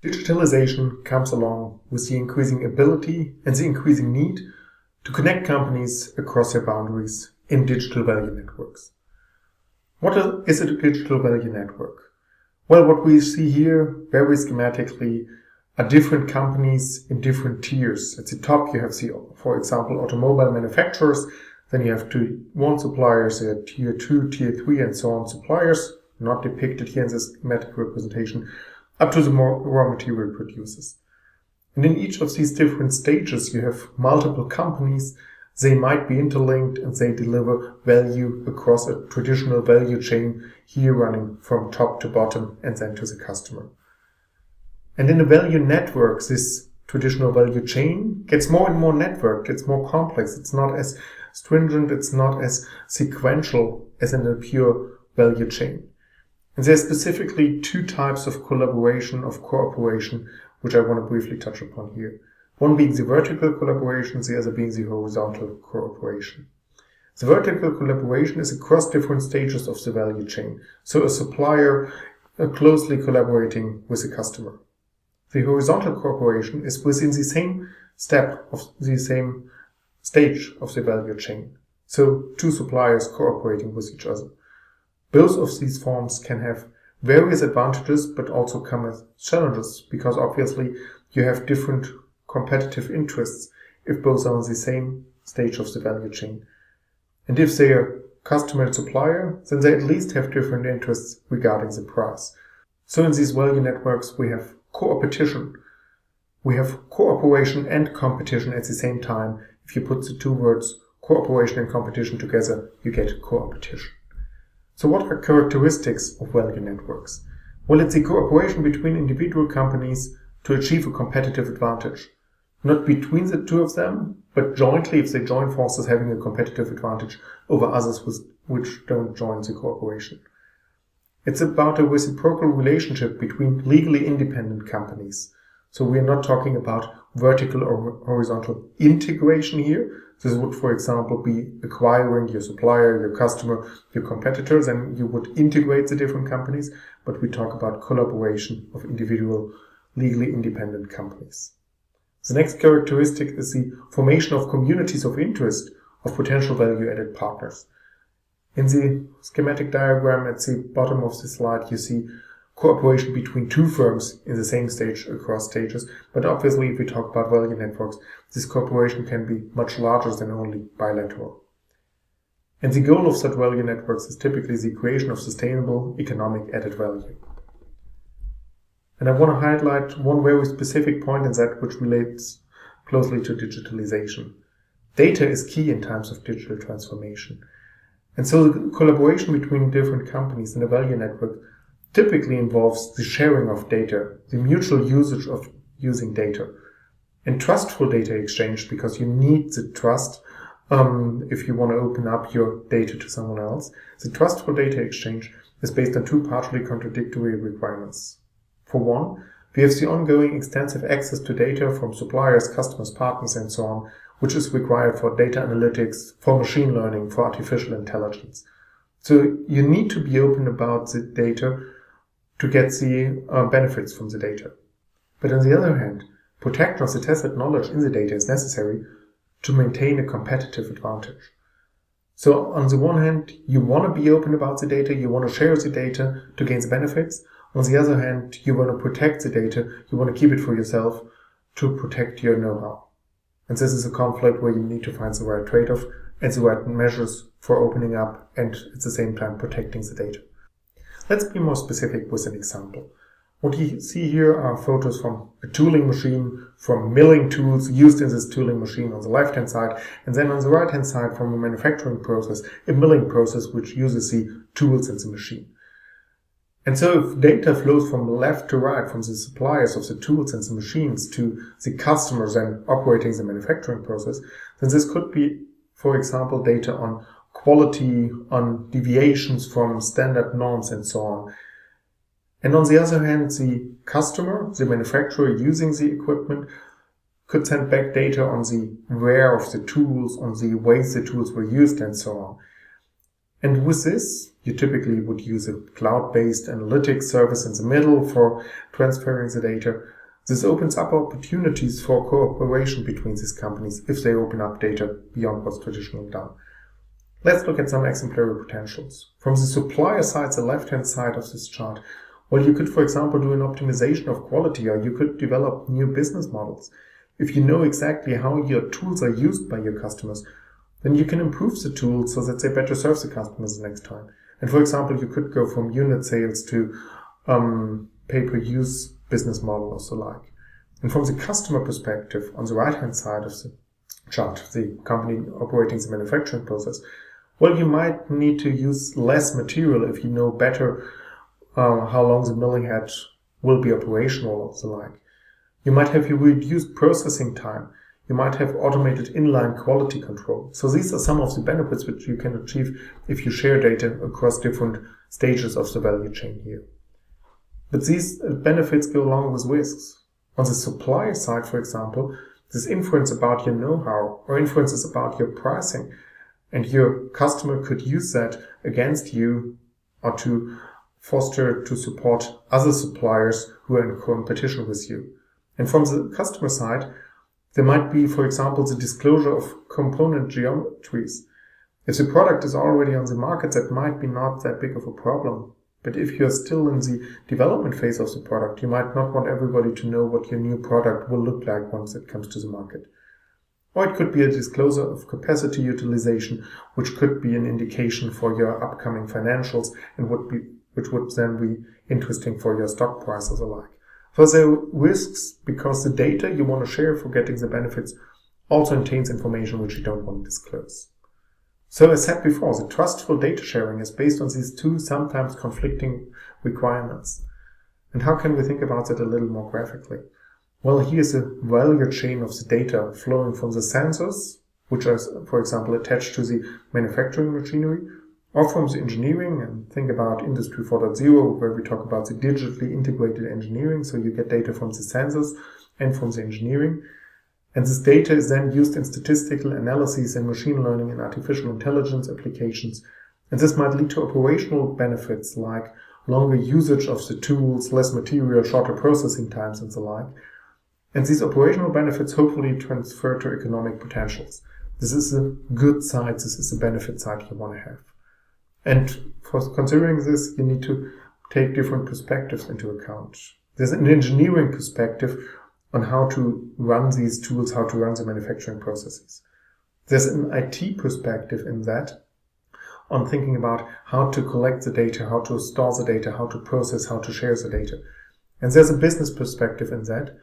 Digitalization comes along with the increasing ability and the increasing need to connect companies across their boundaries in digital value networks. What is a digital value network? Well, what we see here very schematically are different companies in different tiers. At the top you have for example, automobile manufacturers, then you have tier 1 suppliers, tier 2, tier 3 and so on suppliers, not depicted here in this schematic representation, up to the more raw material producers. And in each of these different stages you have multiple companies. They might be interlinked and they deliver value across a traditional value chain here running from top to bottom and then to the customer. And in a value network, this traditional value chain gets more and more networked, it's more complex, it's not as stringent, it's not as sequential as in a pure value chain. And there's specifically two types of collaboration, of cooperation, which I want to briefly touch upon here. One being the vertical collaboration, the other being the horizontal cooperation. The vertical collaboration is across different stages of the value chain, so a supplier closely collaborating with a customer. The horizontal cooperation is within the same step of the same stage of the value chain, so two suppliers cooperating with each other. Both of these forms can have various advantages but also come as challenges, because obviously you have different competitive interests if both are on the same stage of the value chain. And if they are customer and supplier, then they at least have different interests regarding the price. So in these value networks we have co-opetition. We have cooperation and competition at the same time. If you put the two words cooperation and competition together, you get co-opetition. So what are characteristics of value networks? Well, it's the cooperation between individual companies to achieve a competitive advantage. Not between the two of them, but jointly, if they join forces, having a competitive advantage over others which don't join the cooperation. It's about a reciprocal relationship between legally independent companies. So we are not talking about vertical or horizontal integration here. This would, for example, be acquiring your supplier, your customer, your competitors, and you would integrate the different companies. But we talk about collaboration of individual, legally independent companies. The next characteristic is the formation of communities of interest of potential value-added partners. In the schematic diagram at the bottom of the slide, you see cooperation between two firms in the same stage across stages. But obviously, if we talk about value networks, this cooperation can be much larger than only bilateral. And the goal of such value networks is typically the creation of sustainable economic added value. And I want to highlight one very specific point in that which relates closely to digitalization. Data is key in times of digital transformation. And so the collaboration between different companies in a value network typically involves the sharing of data, the mutual usage of using data, and trustful data exchange, because you need the trust if you want to open up your data to someone else. The trustful data exchange is based on two partially contradictory requirements. For one, we have the ongoing extensive access to data from suppliers, customers, partners, and so on, which is required for data analytics, for machine learning, for artificial intelligence. So you need to be open about the data to get the benefits from the data. But on the other hand, protection of the tacit knowledge in the data is necessary to maintain a competitive advantage. So on the one hand, you want to be open about the data, you want to share the data to gain the benefits. On the other hand, you want to protect the data, you want to keep it for yourself to protect your know-how. And this is a conflict where you need to find the right trade-off and the right measures for opening up and at the same time protecting the data. Let's be more specific with an example. What you see here are photos from a tooling machine, from milling tools used in this tooling machine on the left-hand side, and then on the right-hand side from a manufacturing process, a milling process which uses the tools in the machine. And so if data flows from left to right, from the suppliers of the tools and the machines to the customers and operating the manufacturing process, then this could be, for example, data on quality, on deviations from standard norms and so on. And on the other hand, the customer, the manufacturer using the equipment, could send back data on the wear of the tools, on the ways the tools were used and so on. And with this, you typically would use a cloud-based analytics service in the middle for transferring the data. This opens up opportunities for cooperation between these companies if they open up data beyond what's traditionally done. Let's look at some exemplary potentials. From the supplier side, the left-hand side of this chart, well, you could, for example, do an optimization of quality, or you could develop new business models. If you know exactly how your tools are used by your customers, then you can improve the tools so that they better serve the customers the next time. And for example, you could go from unit sales to pay-per-use business model or so like. And from the customer perspective, on the right-hand side of the chart, the company operating the manufacturing process, well, you might need to use less material if you know better how long the milling head will be operational or the like. You might have reduced processing time. You might have automated inline quality control. So these are some of the benefits which you can achieve if you share data across different stages of the value chain here. But these benefits go along with risks. On the supplier side, for example, this influence about your know-how or influences about your pricing, and your customer could use that against you or to support other suppliers who are in competition with you. And from the customer side, there might be, for example, the disclosure of component geometries. If the product is already on the market, that might be not that big of a problem. But if you're still in the development phase of the product, you might not want everybody to know what your new product will look like once it comes to the market. Or it could be a disclosure of capacity utilization, which could be an indication for your upcoming financials and which would then be interesting for your stock prices alike. So there are risks because the data you want to share for getting the benefits also contains information which you don't want to disclose. So as said before, the trustful data sharing is based on these two sometimes conflicting requirements. And how can we think about that a little more graphically? Well, here's a value chain of the data flowing from the sensors, which are, for example, attached to the manufacturing machinery, or from the engineering, and think about Industry 4.0, where we talk about the digitally integrated engineering, so you get data from the sensors and from the engineering. And this data is then used in statistical analyses and machine learning and artificial intelligence applications. And this might lead to operational benefits like longer usage of the tools, less material, shorter processing times, and the like. And these operational benefits hopefully transfer to economic potentials. This is a good side, this is a benefit side you want to have. And for considering this, you need to take different perspectives into account. There's an engineering perspective on how to run these tools, how to run the manufacturing processes. There's an IT perspective in that, on thinking about how to collect the data, how to store the data, how to process, how to share the data. And there's a business perspective in that,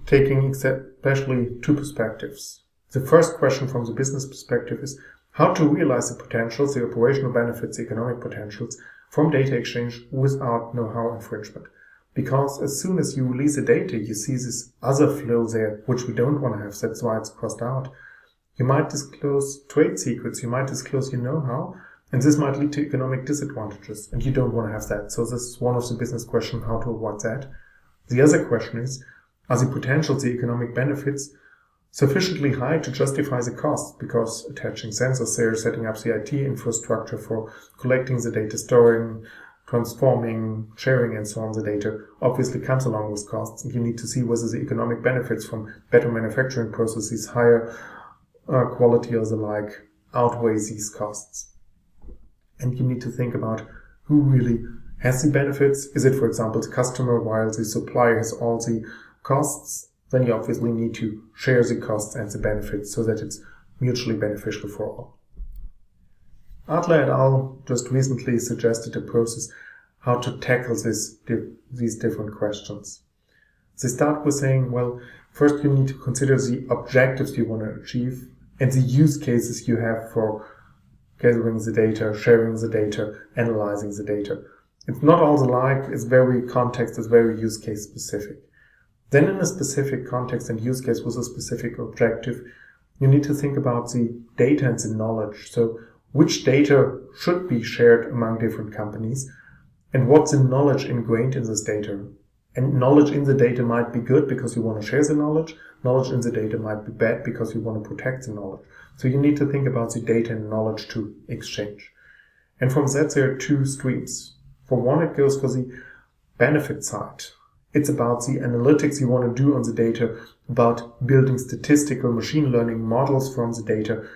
taking especially two perspectives. The first question from the business perspective is how to realize the potentials, the operational benefits, the economic potentials from data exchange without know-how infringement. Because as soon as you release the data, you see this other flow there, which we don't want to have. That's why it's crossed out. You might disclose trade secrets, you might disclose your know-how, and this might lead to economic disadvantages, and you don't want to have that. So this is one of the business questions, how to avoid that. The other question is, are the potentials, the economic benefits, sufficiently high to justify the cost? Because attaching sensors there, setting up the IT infrastructure for collecting the data, storing, transforming, sharing, and so on the data obviously comes along with costs. And you need to see whether the economic benefits from better manufacturing processes, higher quality or the like, outweigh these costs. And you need to think about who really has the benefits. Is it, for example, the customer, while the supplier has all the costs? Then you obviously need to share the costs and the benefits so that it's mutually beneficial for all. Adler et al. Just recently suggested a process how to tackle these different questions. They start with saying, well, first you need to consider the objectives you want to achieve and the use cases you have for gathering the data, sharing the data, analyzing the data. It's not all alike, it's very context, it's very use case specific. Then in a specific context and use case with a specific objective, you need to think about the data and the knowledge. So which data should be shared among different companies and what's the knowledge ingrained in this data. And knowledge in the data might be good because you want to share the knowledge. Knowledge in the data might be bad because you want to protect the knowledge. So you need to think about the data and knowledge to exchange. And from that, there are two streams. For one, it goes for the benefit side. It's about the analytics you want to do on the data, about building statistical machine learning models from the data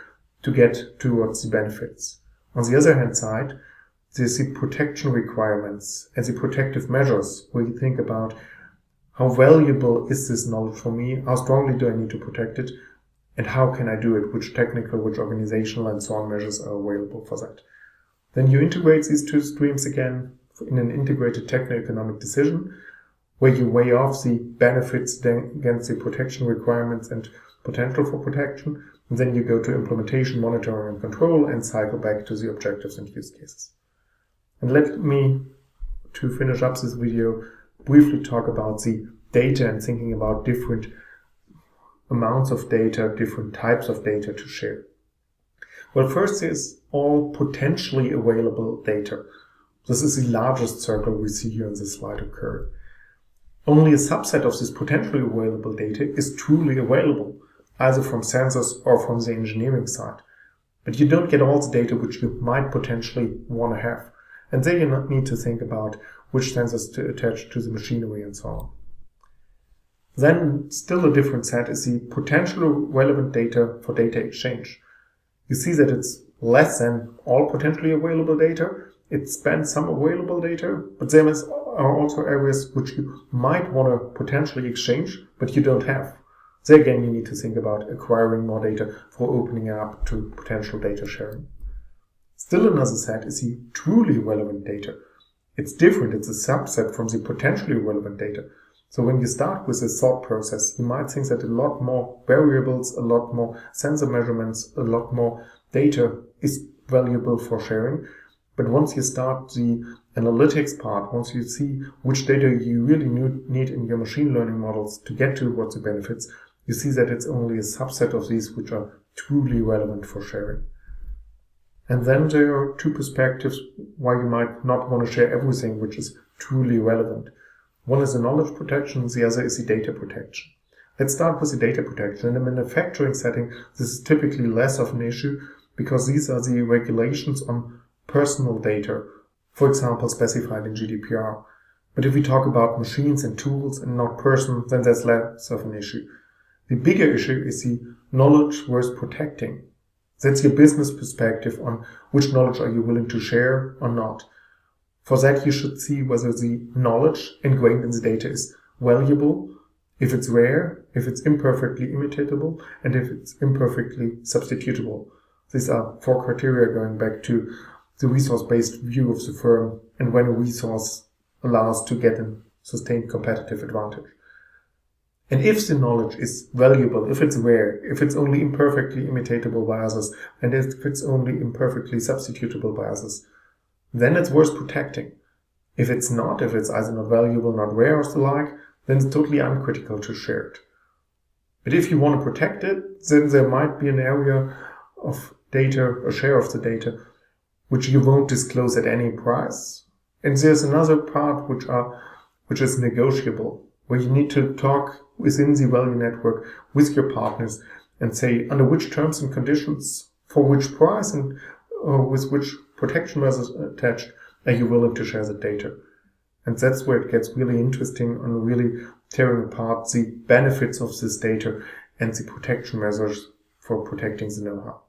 to get towards the benefits. On the other hand side, there's the protection requirements and the protective measures, where you think about how valuable is this knowledge for me, how strongly do I need to protect it, and how can I do it, which technical, which organizational, and so on measures are available for that. Then you integrate these two streams again in an integrated techno-economic decision, where you weigh off the benefits against the protection requirements and potential for protection, and then you go to implementation, monitoring, and control, and cycle back to the objectives and use cases. And let me, to finish up this video, briefly talk about the data and thinking about different amounts of data, different types of data to share. Well, first is all potentially available data. This is the largest circle we see here in this slide occur. Only a subset of this potentially available data is truly available, either from sensors or from the engineering side. But you don't get all the data which you might potentially want to have. And then you need to think about which sensors to attach to the machinery and so on. Then still a different set is the potentially relevant data for data exchange. You see that it's less than all potentially available data. It spans some available data, but there are also areas which you might want to potentially exchange, but you don't have. There again, you need to think about acquiring more data for opening up to potential data sharing. Still another set is the truly relevant data. It's different, it's a subset from the potentially relevant data. So when you start with this thought process, you might think that a lot more variables, a lot more sensor measurements, a lot more data is valuable for sharing. But once you start the analytics part, once you see which data you really need in your machine learning models to get towards the benefits, you see that it's only a subset of these which are truly relevant for sharing. And then there are two perspectives why you might not want to share everything which is truly relevant. One is the knowledge protection, the other is the data protection. Let's start with the data protection. In a manufacturing setting, this is typically less of an issue because these are the regulations on personal data, for example, specified in GDPR. But if we talk about machines and tools and not persons, then that's less of an issue. The bigger issue is the knowledge worth protecting. That's your business perspective on which knowledge are you willing to share or not. For that, you should see whether the knowledge ingrained in the data is valuable, if it's rare, if it's imperfectly imitatable, and if it's imperfectly substitutable. These are 4 criteria going back to the resource-based view of the firm and when a resource allows to get a sustained competitive advantage. And if the knowledge is valuable, if it's rare, if it's only imperfectly imitatable by others, and if it's only imperfectly substitutable by others, then it's worth protecting. If it's not, if it's either not valuable, not rare, or the like, then it's totally uncritical to share it. But if you want to protect it, then there might be an area of data, a share of the data, which you won't disclose at any price. And there's another part which is negotiable, where you need to talk within the value network with your partners and say under which terms and conditions, for which price, and with which protection measures attached are you willing to share the data. And that's where it gets really interesting on really tearing apart the benefits of this data and the protection measures for protecting the know-how.